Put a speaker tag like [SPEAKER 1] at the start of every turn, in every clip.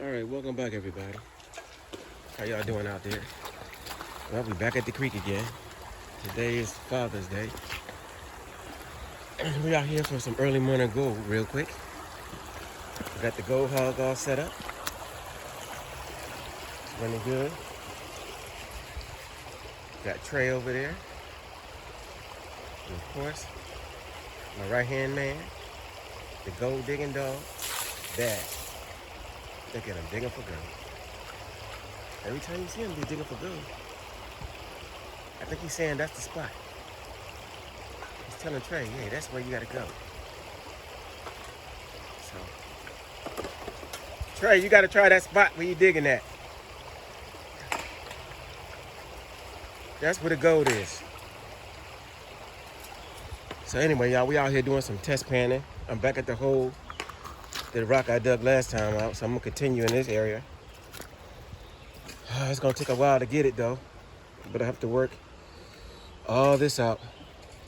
[SPEAKER 1] All right, welcome back, everybody. How y'all doing out there? Well, we back at the creek again. Today is Father's Day. We out here for some early morning gold real quick. We got the gold hog all set up. It's running good. Got Trey over there. And of course, my right-hand man, the gold digging dog, Dash. Look at him digging for gold. Every time you see him, he's digging for gold. I think he's saying that's the spot. He's telling Trey, hey, that's where you gotta go. So, Trey, you gotta try that spot where you digging at. That's where the gold is. So anyway, y'all, we out here doing some test panning. I'm back at the hole, the rock I dug last time out, so I'm gonna continue in this area. It's gonna take a while to get it though, but I have to work all this out.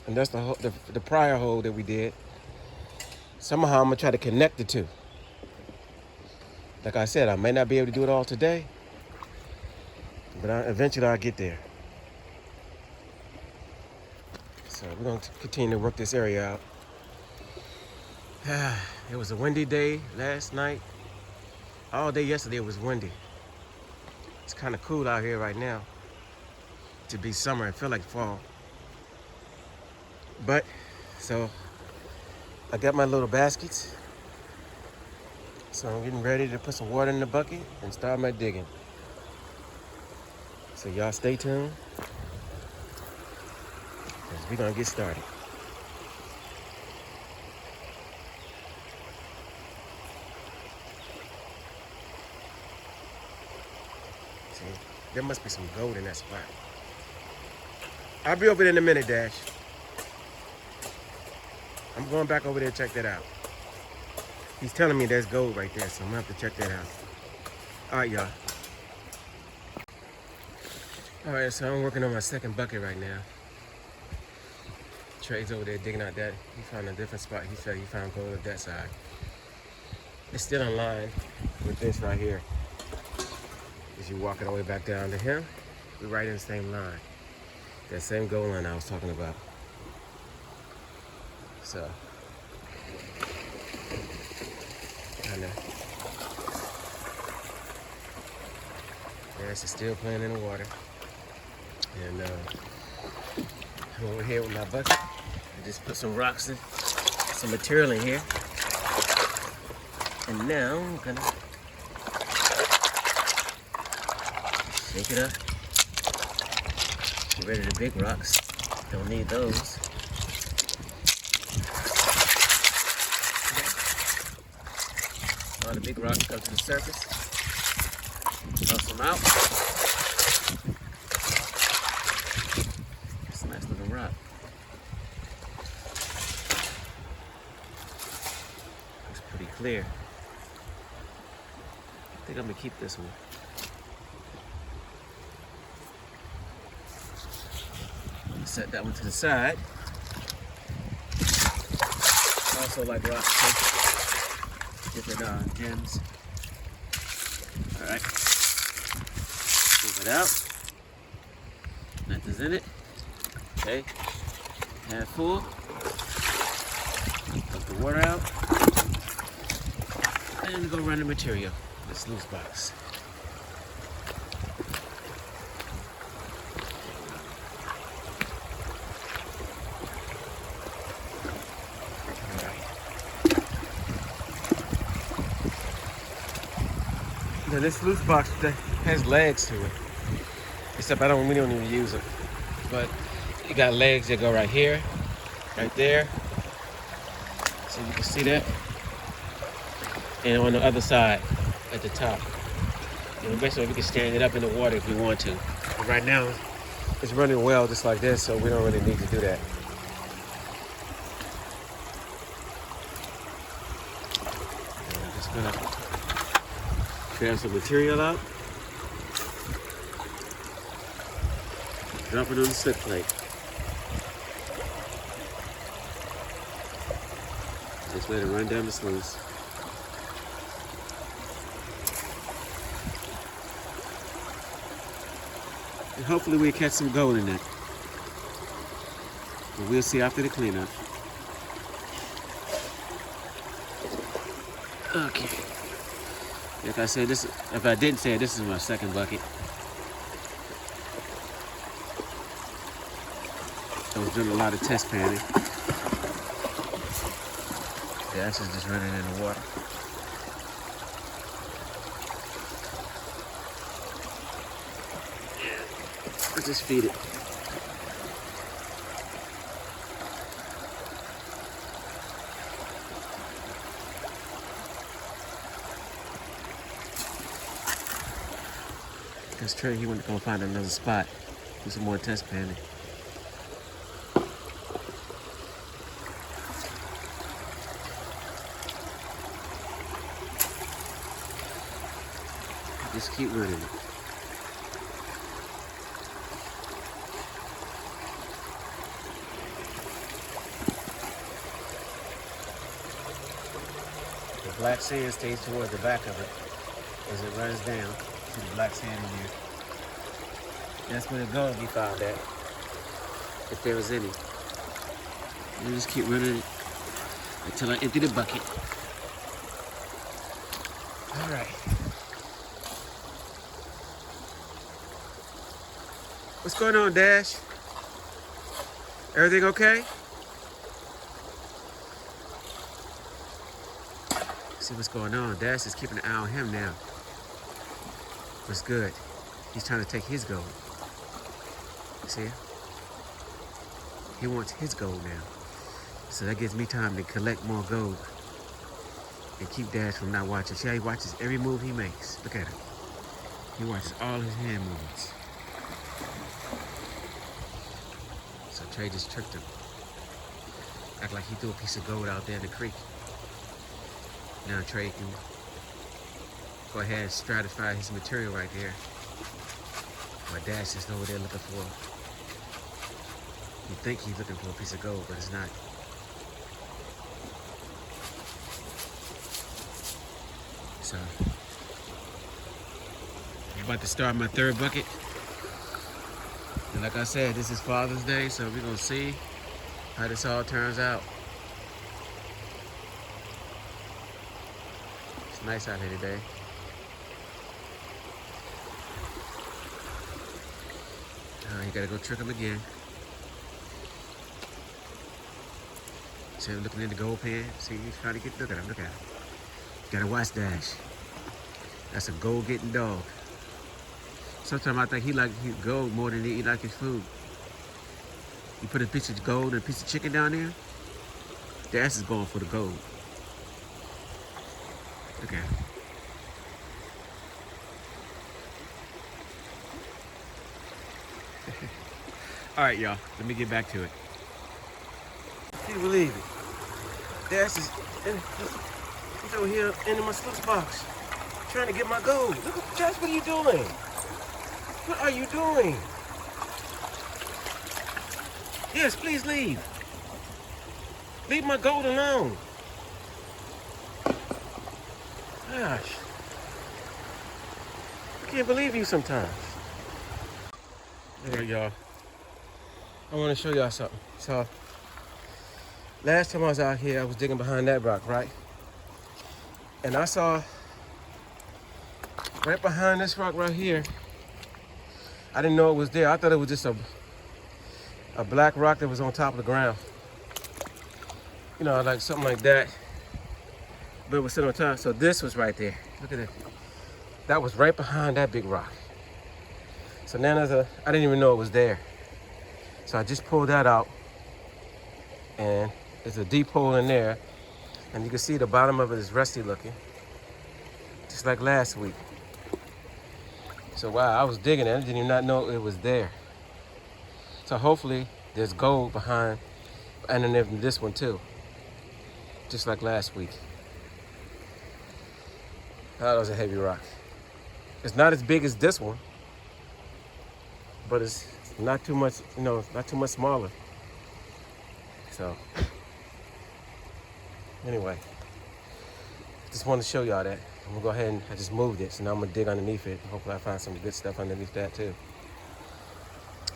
[SPEAKER 1] And that's the prior hole that we did. Somehow I'm gonna try to connect the two. Like I said, I may not be able to do it all today, but eventually I'll get there. So we're gonna continue to work this area out. It was a windy day last night. All day yesterday it was windy. It's kind of cool out here right now to be summer. It feel like fall. But, so I got my little baskets. So I'm getting ready to put some water in the bucket and start my digging. So y'all stay tuned, because we're gonna get started. See, there must be some gold in that spot. I'll be over there in a minute, Dash. I'm going back over there to check that out. He's telling me there's gold right there, so I'm gonna have to check that out. All right, y'all. All right, so I'm working on my second bucket right now. Trey's over there digging out that. He found a different spot. He said he found gold at that side. It's still in line with this right here. As you walk it all the way back down to him, we're right in the same line. That same gold line I was talking about. So, kinda. Dash is still playing in the water. And I'm over here with my bucket. I just put some rocks in, some material in here. And now I'm gonna shake it up. Get rid of the big rocks. Don't need those. All the big rocks come to the surface. Toss them out. It's a nice little rock. It's pretty clear. I think I'm gonna keep this one. Set that one to the side. Also like rocks too. Different gems. All right. Move it out. Nothing's in it. Okay. Half full. Put the water out. And go run the material. This loose box. Now this loose box has legs to it. Except we don't even use it. But it got legs that go right here, right there. So you can see that. And on the other side, at the top. Basically we can stand it up in the water if we want to. But right now, it's running well just like this, so we don't really need to do that. I'm just gonna grab some material out. Drop it on the slip plate. Just let it run down the sluice. And hopefully we'll catch some gold in it. But we'll see after the cleanup. Okay. Like I said, this, if I didn't say it, this is my second bucket. I was doing a lot of test panning. The ash is just running in the water. Let's just feed it. Because Trey, he went to go find another spot. Do some more test panning. Just keep running it. The black sand stays towards the back of it as it runs down. See the black sand in here. That's where the gold be found at, if there was any. You just keep running it until I empty the bucket. All right. What's going on, Dash? Everything okay? See what's going on. Dash is keeping an eye on him now. What's good? He's trying to take his gold. See? He wants his gold now. So that gives me time to collect more gold and keep Dash from not watching. See how he watches every move he makes? Look at him. He watches all his hand movements. So Trey just tricked him. Act like he threw a piece of gold out there in the creek. Now Trey can go ahead and stratify his material right there. My Dash is over there looking for. You think he's looking for a piece of gold, but it's not. So I'm about to start my third bucket. And like I said, this is Father's Day, so we're gonna see how this all turns out. It's nice out here today. You gotta go trick him again. See him looking in the gold pan. See, he's trying to get, look at him, look at him. You gotta watch Dash. That's a gold getting dog. Sometimes I think he like his gold more than he like his food. You put a piece of gold and a piece of chicken down there, Dash is going for the gold. Look at him. All right, y'all, let me get back to it. Can you believe it? Dash is he's over here in my sluice box trying to get my gold. Look at Josh, what are you doing? What are you doing? Yes, please leave. Leave my gold alone. Gosh. I can't believe you sometimes. All right, y'all. I want to show y'all something. So, last time I was out here, I was digging behind that rock, right? And I saw right behind this rock right here, I didn't know it was there. I thought it was just a black rock that was on top of the ground. You know, like something like that. But it was sitting on top. So this was right there. Look at it. That was right behind that big rock. So now I didn't even know it was there. So I just pulled that out. And there's a deep hole in there. And you can see the bottom of it is rusty looking. Just like last week. So wow, I was digging it. I didn't even know it was there. So hopefully there's gold behind and then this one too. Just like last week. That was a heavy rock. It's not as big as this one, but it's not too much, you know, not too much smaller. So anyway, just wanted to show y'all that. I'm gonna go ahead and I just moved it, so now I'm gonna dig underneath it. Hopefully I find some good stuff underneath that too.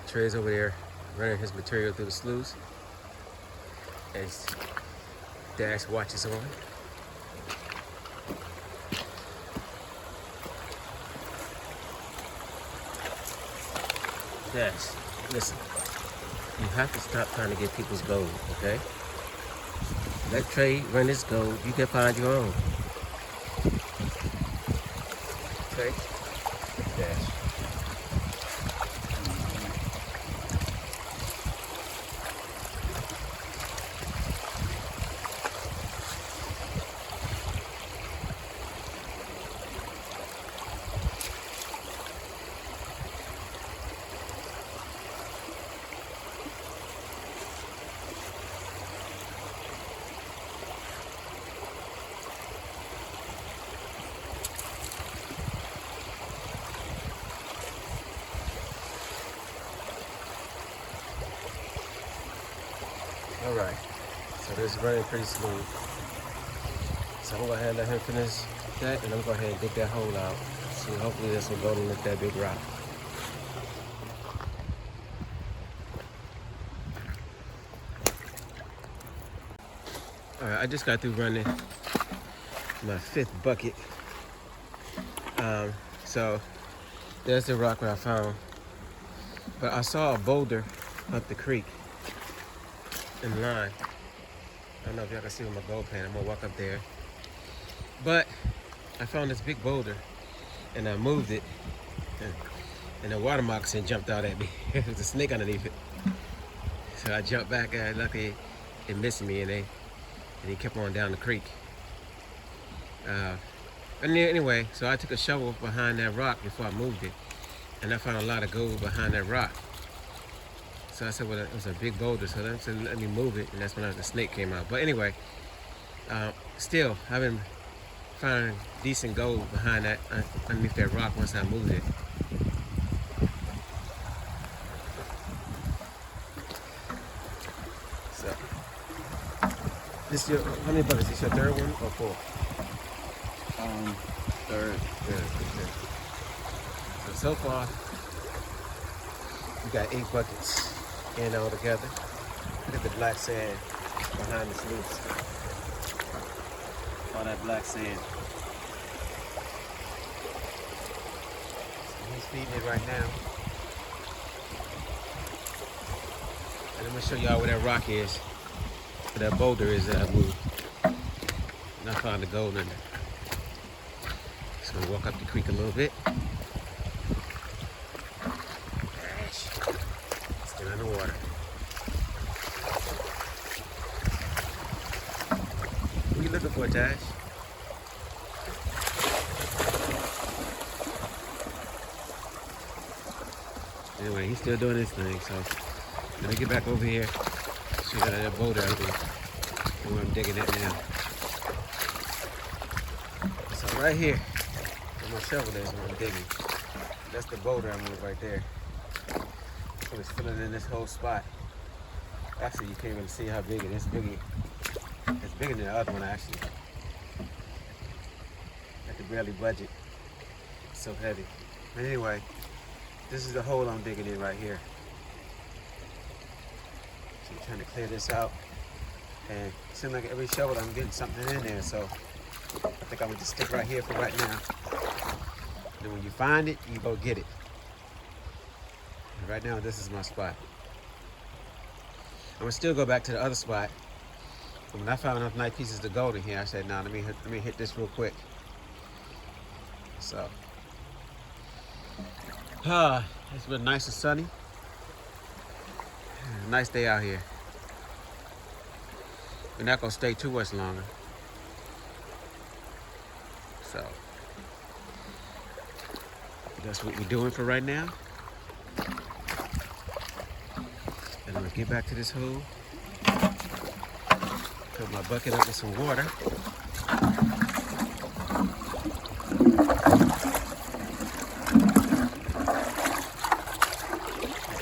[SPEAKER 1] Trey's over there running his material through the sluice. As Dash watches on. Dash, listen. You have to stop trying to get people's gold, okay? Let Trey run his gold. You can find your own. Okay? Dash. All right, so this is running pretty smooth. So I'm gonna go ahead and let him finish that, and I'm gonna go ahead and dig that hole out. See, hopefully this will go to lift that big rock. All right, I just got through running my 5th bucket. So there's the rock that I found. But I saw a boulder up the creek in line. I don't know if y'all can see with my gold pan. I'm gonna walk up there. But I found this big boulder and I moved it, and the water moccasin jumped out at me. There was a snake underneath it. So I jumped back, and luckily it missed me, and he kept on down the creek. Anyway, so I took a shovel behind that rock before I moved it, and I found a lot of gold behind that rock. So I said, well, it was a big boulder, so let me move it, and that's when the snake came out. But anyway, still, I've been finding decent gold behind that, underneath that rock once I moved it. So, this is your, how many buckets? Is this your 3rd one or 4th?
[SPEAKER 2] 3rd.
[SPEAKER 1] Good. So far, we got 8 buckets in all together. Look at the black sand behind the sluice. All that black sand. So he's feeding it right now. And I'm gonna show y'all where that rock is, where that boulder is that I moved. And I found the gold in there. Just gonna walk up the creek a little bit. Still in the water. What are you looking for, Tash? Anyway, he's still doing his thing, so let me get back over here. Show you that boulder out there. Where I'm digging it now. So right here, where my shovel is when I'm digging. That's the boulder I moved right there. So it's filling in this whole spot. Actually, you can't really see how big it is. It's bigger than the other one, actually. I could barely budge it. It's so heavy. But anyway, this is the hole I'm digging in right here. So I'm trying to clear this out. And it seems like every shovel I'm getting something in there, so I think I'm gonna just stick right here for right now. And then when you find it, you go get it. And right now, this is my spot. I'm gonna still go back to the other spot. But when I found enough nice pieces of gold in here, I said, "Nah, let me hit this real quick." So, it's been nice and sunny. Nice day out here. We're not gonna stay too much longer. So, that's what we're doing for right now. And I'm gonna get back to this hole. Fill my bucket up with some water.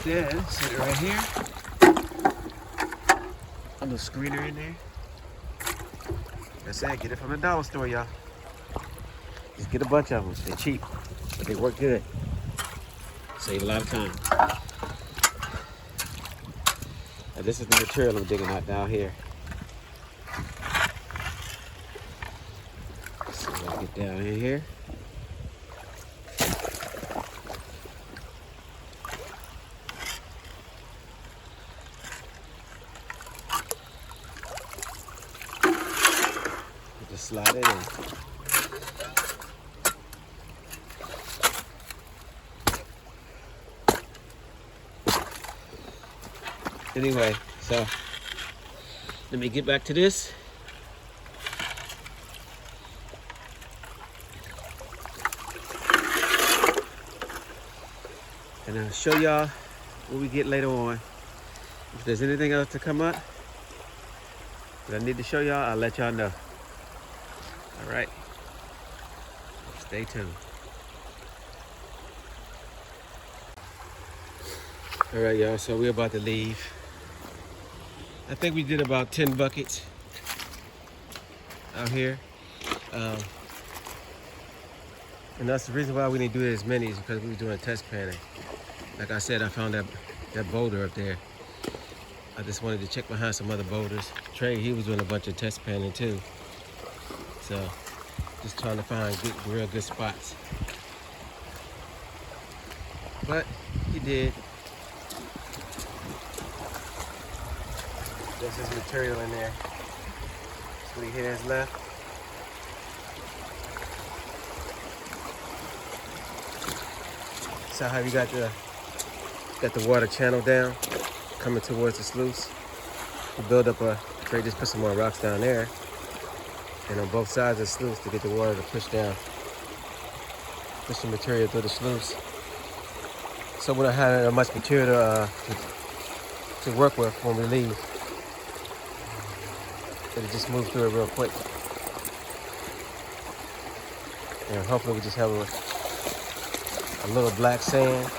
[SPEAKER 1] Then set it right here. A little screener in there. That's it. Get it from the dollar store, y'all. Just get a bunch of them. They're cheap, but they work good. Save a lot of time. this is the material I'm digging out down here. So I get down in here. Just slide it in. Anyway, so let me get back to this. And I'll show y'all what we get later on. If there's anything else to come up that I need to show y'all, I'll let y'all know. All right, stay tuned. All right, y'all, so we're about to leave. I think we did about 10 buckets out here. And that's the reason why we didn't do it as many, is because we were doing test panning. Like I said, I found that boulder up there. I just wanted to check behind some other boulders. Trey, he was doing a bunch of test panning too. So, just trying to find real good spots. But he did. There's his material in there. That's what he has left. So how you got the water channel down, coming towards the sluice. You build up Trey just put some more rocks down there, and on both sides of the sluice to get the water to push down, push the material through the sluice. So we don't have much material to work with when we leave. It'll just move through it real quick. And hopefully we just have a little black sand.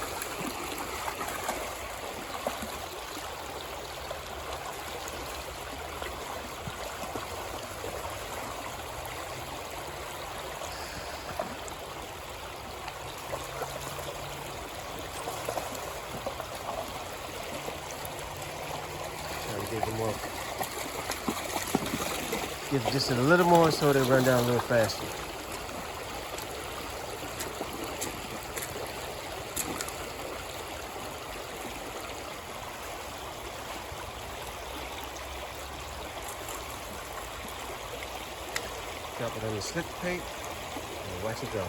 [SPEAKER 1] Trying to give them more. Give just a little more so they run down a little faster. Drop it on the slip paint and watch it go.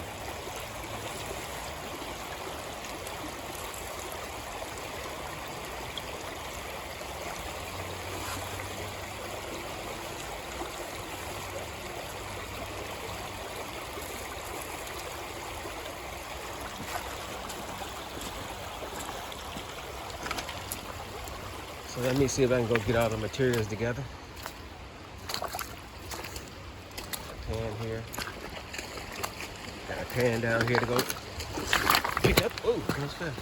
[SPEAKER 1] So let me see if I can go get all the materials together. Pan here. Got a pan down here to go pick up. Oh, that's fast.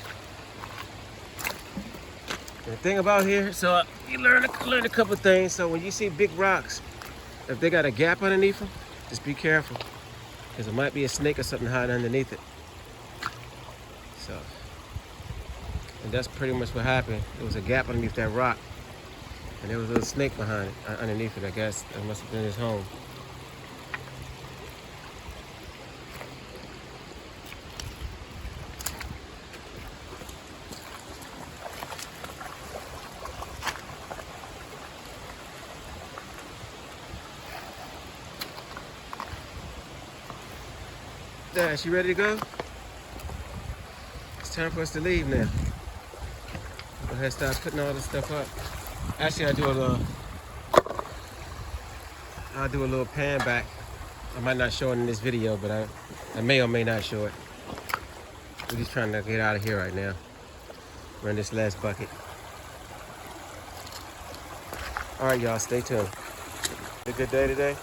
[SPEAKER 1] And the thing about here, so you learn a couple things. So when you see big rocks, if they got a gap underneath them, just be careful, because it might be a snake or something hiding underneath it. So, and that's pretty much what happened. There was a gap underneath that rock, and there was a little snake behind it, underneath it. I guess that must have been his home. Dash, you ready to go? It's time for us to leave now. Go ahead and start putting all this stuff up. Actually, I'll do a little pan back. I might not show it in this video, but I may or may not show it. We're just trying to get out of here right now. Run this last bucket. All right, y'all, stay tuned. A good day today?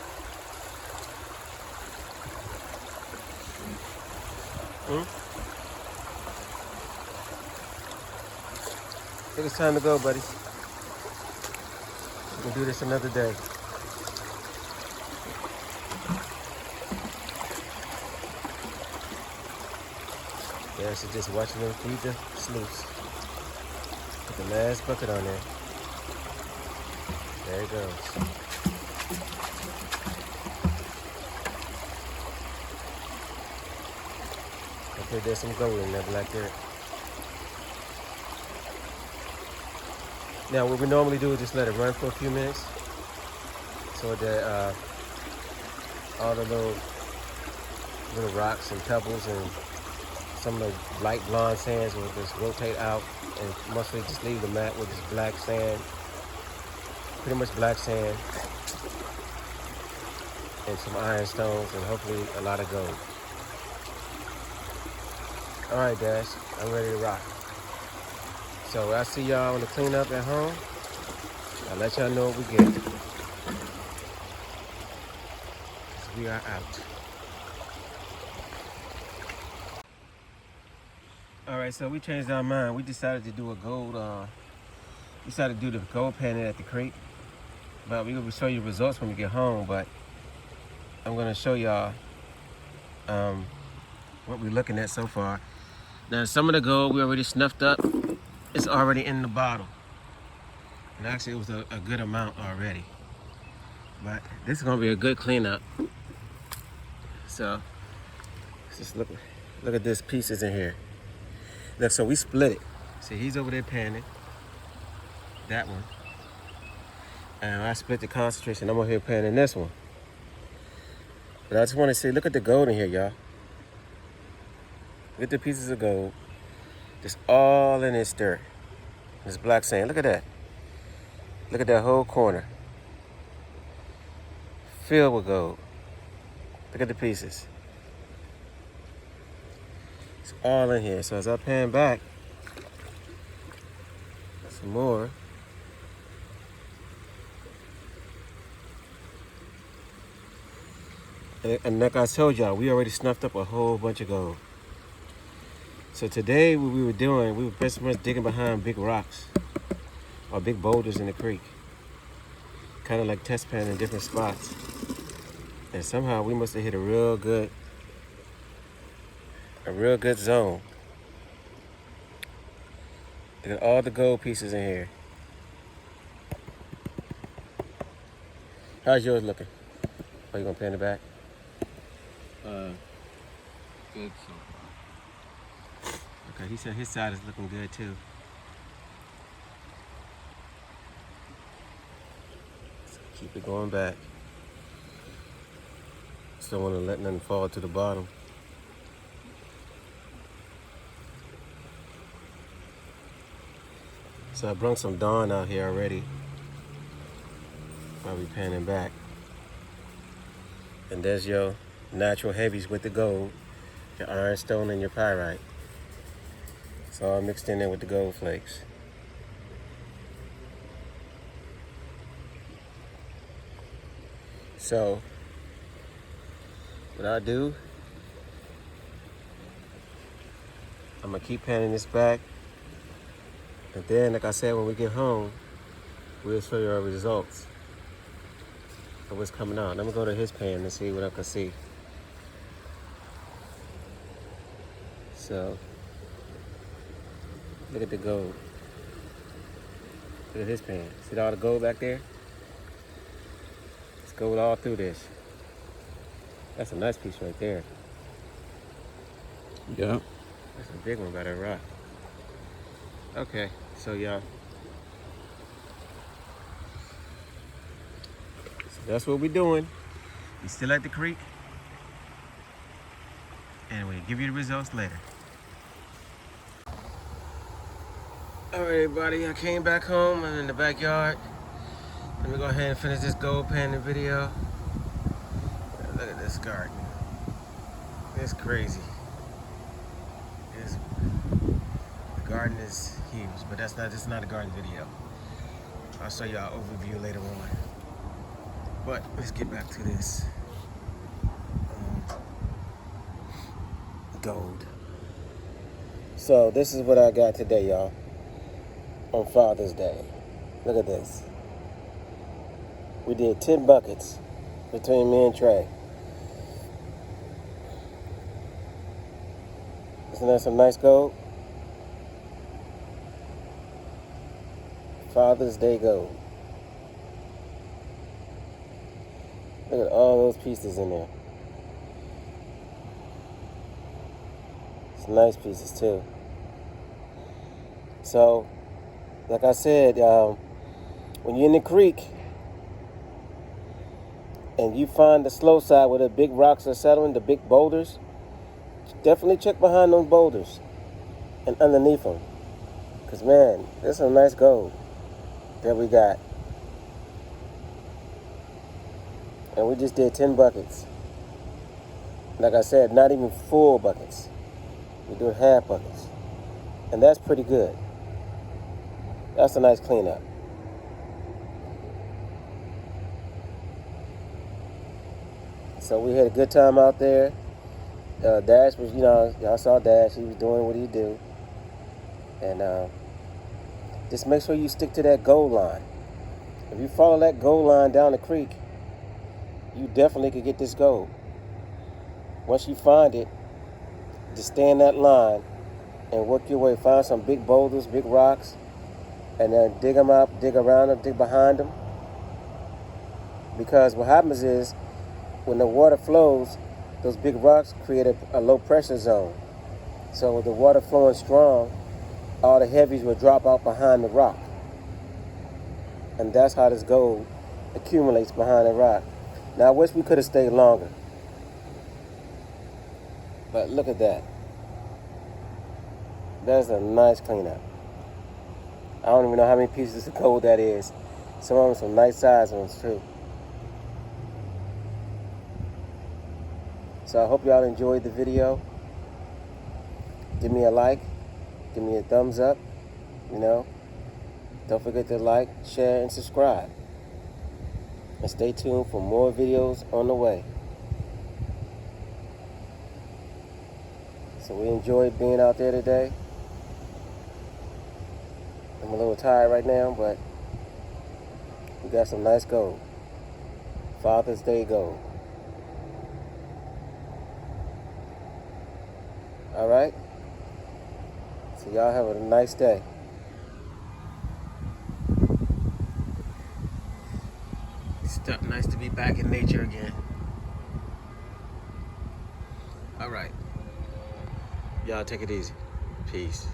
[SPEAKER 1] I think it's time to go, buddy. We can do this another day. Yeah, so just watching them feed the sluice. Put the last bucket on there. There it goes. Okay, there's some gold in there, black dirt. Now, what we normally do is just let it run for a few minutes so that all the little rocks and pebbles and some of the light blonde sands will just rotate out and mostly just leave the mat with this black sand, pretty much black sand, and some ironstones and hopefully a lot of gold. All right, Dash, I'm ready to rock. So I'll see y'all on the cleanup at home. I'll let y'all know what we get. So we are out. All right, so we changed our mind. We decided to do a gold, we decided to do the gold panning at the creek. But we will show you the results when we get home, but I'm gonna show y'all what we're looking at so far. Now, some of the gold we already snuffed up. It's already in the bottle. And actually, it was a good amount already. But this is gonna be a good cleanup. So, let's just look at this pieces in here. Look, so we split it. See, he's over there panning. That one. And I split the concentration. I'm over here panning this one. But I just want to see, look at the gold in here, y'all. Look at the pieces of gold. Just all in this dirt. This black sand. Look at that. Look at that whole corner. Filled with gold. Look at the pieces. It's all in here. So as I pan back, some more. And like I told y'all, we already snuffed up a whole bunch of gold. So today what we were doing, we were pretty much digging behind big rocks or big boulders in the creek. Kind of like test panning in different spots. And somehow we must have hit a real good zone. Look at all the gold pieces in here. How's yours looking? Are you gonna pan it back?
[SPEAKER 2] Good so far.
[SPEAKER 1] Okay, he said his side is looking good too. So keep it going back. Just don't want to let nothing fall to the bottom. So I brought some Dawn out here already while we panning back. And there's your natural heavies with the gold, your ironstone and your pyrite. It's all mixed in there with the gold flakes. So what I do, I'm gonna keep panning this back. And then, like I said, when we get home, we'll show you our results of what's coming out. Let me go to his pan and see what I can see. So, look at the gold. Look at his pan. See all the gold back there? It's gold all through this. That's a nice piece right there.
[SPEAKER 2] Yeah.
[SPEAKER 1] That's a big one by that rock. Okay, so y'all. So that's what we're doing. We still at the creek. And we'll give you the results later. All right, everybody, I came back home. I'm in the backyard. Let me go ahead and finish this gold panning video. Look at this garden. It's crazy. The garden is huge, but this is not a garden video. I'll show y'all an overview later on. But let's get back to this gold. So this is what I got today, y'all, on Father's Day. Look at this. We did 10 buckets between me and Trey. Isn't that some nice gold? Father's Day gold. Look at all those pieces in there. It's nice pieces too. So, like I said, when you're in the creek and you find the slow side where the big rocks are settling, the big boulders, definitely check behind those boulders and underneath them. Because, man, there's some nice gold that we got. And we just did 10 buckets. Like I said, not even full buckets. We're doing half buckets. And that's pretty good. That's a nice cleanup. So we had a good time out there. Dash was, y'all saw Dash. He was doing what he do. And just make sure you stick to that goal line. If you follow that goal line down the creek, you definitely could get this gold. Once you find it, just stay in that line and work your way. Find some big boulders, big rocks, and then dig them up, dig around them, dig behind them. Because what happens is, when the water flows, those big rocks create a low pressure zone. So with the water flowing strong, all the heavies will drop out behind the rock. And that's how this gold accumulates behind the rock. Now I wish we could have stayed longer. But look at that. That's a nice cleanup. I don't even know how many pieces of gold that is. Some of them some nice size ones too. So I hope y'all enjoyed the video. Give me a like. Give me a thumbs up. Don't forget to like, share, and subscribe. And stay tuned for more videos on the way. So we enjoyed being out there today. I'm a little tired right now, but we got some nice gold. Father's Day gold. Alright? So y'all have a nice day. It's nice to be back in nature again. Alright. Y'all take it easy. Peace.